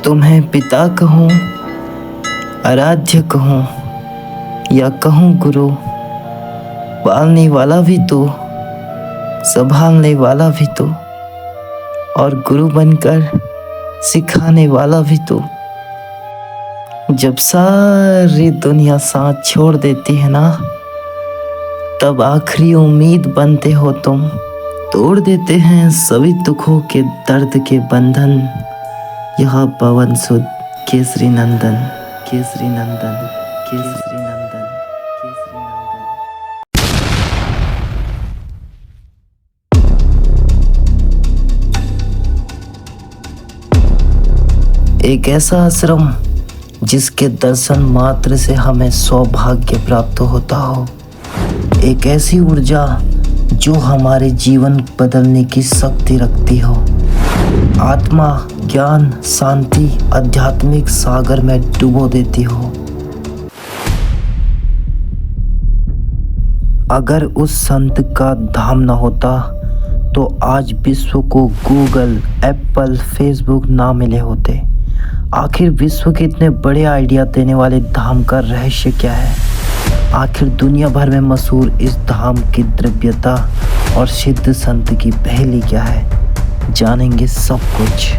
तुम्हें पिता कहूँ, आराध्य कहूँ या कहूँ गुरु, पालने वाला भी तो, संभालने वाला भी तो, और गुरु बनकर सिखाने वाला भी तो। जब सारी दुनिया साथ छोड़ देती है ना, तब आखिरी उम्मीद बनते हो तुम। तोड़ देते हैं सभी दुखों के दर्द के बंधन, यह पवन सुत केसरी नंदन, केसरी नंदन, केसरी नंदन, केसरी नंदन। एक ऐसा आश्रम जिसके दर्शन मात्र से हमें सौभाग्य प्राप्त होता हो, एक ऐसी ऊर्जा जो हमारे जीवन बदलने की शक्ति रखती हो। आत्मा, ज्ञान, शांति आध्यात्मिक सागर में डुबो देती हो। अगर उस संत का धाम न होता तो आज विश्व को गूगल, एप्पल, फेसबुक ना मिले होते। आखिर विश्व के इतने बड़े आइडिया देने वाले धाम का रहस्य क्या है? आखिर दुनिया भर में मशहूर इस धाम की दिव्यता और सिद्ध संत की पहेली क्या है? जानेंगे सब कुछ।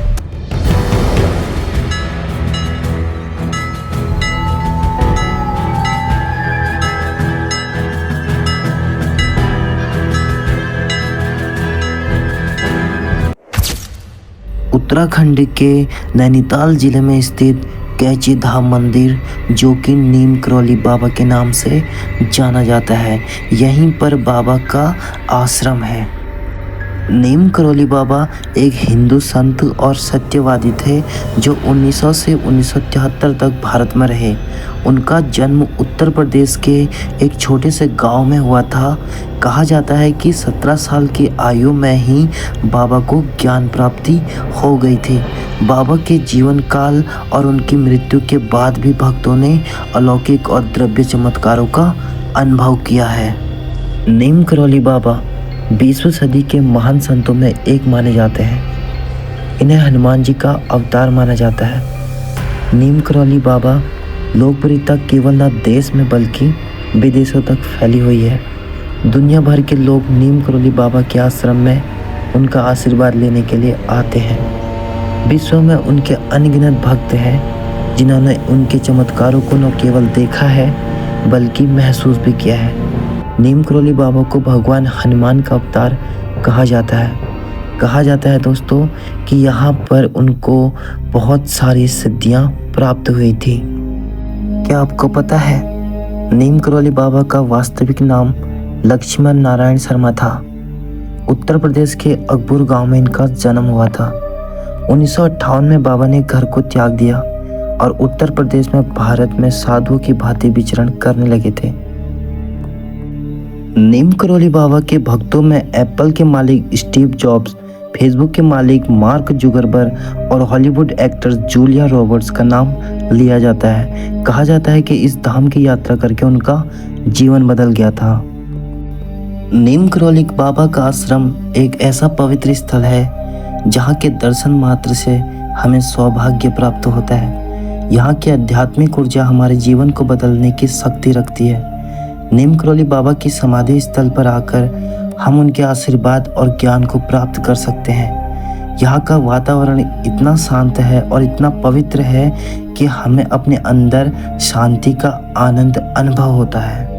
उत्तराखंड के नैनीताल जिले में स्थित कैची धाम मंदिर, जो कि नीम करौली बाबा के नाम से जाना जाता है, यहीं पर बाबा का आश्रम है। नीम करौली बाबा एक हिंदू संत और सत्यवादी थे जो 1900 से 1973 तक भारत में रहे। उनका जन्म उत्तर प्रदेश के एक छोटे से गांव में हुआ था। कहा जाता है कि 17 साल की आयु में ही बाबा को ज्ञान प्राप्ति हो गई थी। बाबा के जीवन काल और उनकी मृत्यु के बाद भी भक्तों ने अलौकिक और द्रव्य चमत्कारों का अनुभव किया है। नीम करौली बाबा 20वीं सदी के महान संतों में एक माने जाते हैं। इन्हें हनुमान जी का अवतार माना जाता है। नीम करौली बाबा लोकप्रियता केवल न देश में बल्कि विदेशों तक फैली हुई है। दुनिया भर के लोग नीम करौली बाबा के आश्रम में उनका आशीर्वाद लेने के लिए आते हैं। विश्व में उनके अनगिनत भक्त हैं जिन्होंने उनके चमत्कारों को न केवल देखा है बल्कि महसूस भी किया है। नीम करौली बाबा को भगवान हनुमान का अवतार कहा जाता है दोस्तों कि यहाँ पर उनको बहुत सारी सिद्धियाँ प्राप्त हुई थी। क्या आपको पता है नीम करौली बाबा का वास्तविक नाम लक्ष्मण नारायण शर्मा था। उत्तर प्रदेश के अकबुर गांव में इनका जन्म हुआ था। 1958 में बाबा ने घर को त्याग दिया और उत्तर प्रदेश में भारत में साधुओं की भांति विचरण करने लगे थे। नीम करौली बाबा के भक्तों में एप्पल के मालिक स्टीव जॉब्स, फेसबुक के मालिक मार्क जुकरबर्ग और हॉलीवुड एक्टर जूलिया रॉबर्ट्स का नाम लिया जाता है। कहा जाता है कि इस धाम की यात्रा करके उनका जीवन बदल गया था। नीम करौली बाबा का आश्रम एक ऐसा पवित्र स्थल है जहाँ के दर्शन मात्र से हमें सौभाग्य प्राप्त होता है। यहाँ की आध्यात्मिक ऊर्जा हमारे जीवन को बदलने की शक्ति रखती है। नीम करौली बाबा की समाधि स्थल पर आकर हम उनके आशीर्वाद और ज्ञान को प्राप्त कर सकते हैं। यहाँ का वातावरण इतना शांत है और इतना पवित्र है कि हमें अपने अंदर शांति का आनंद अनुभव होता है।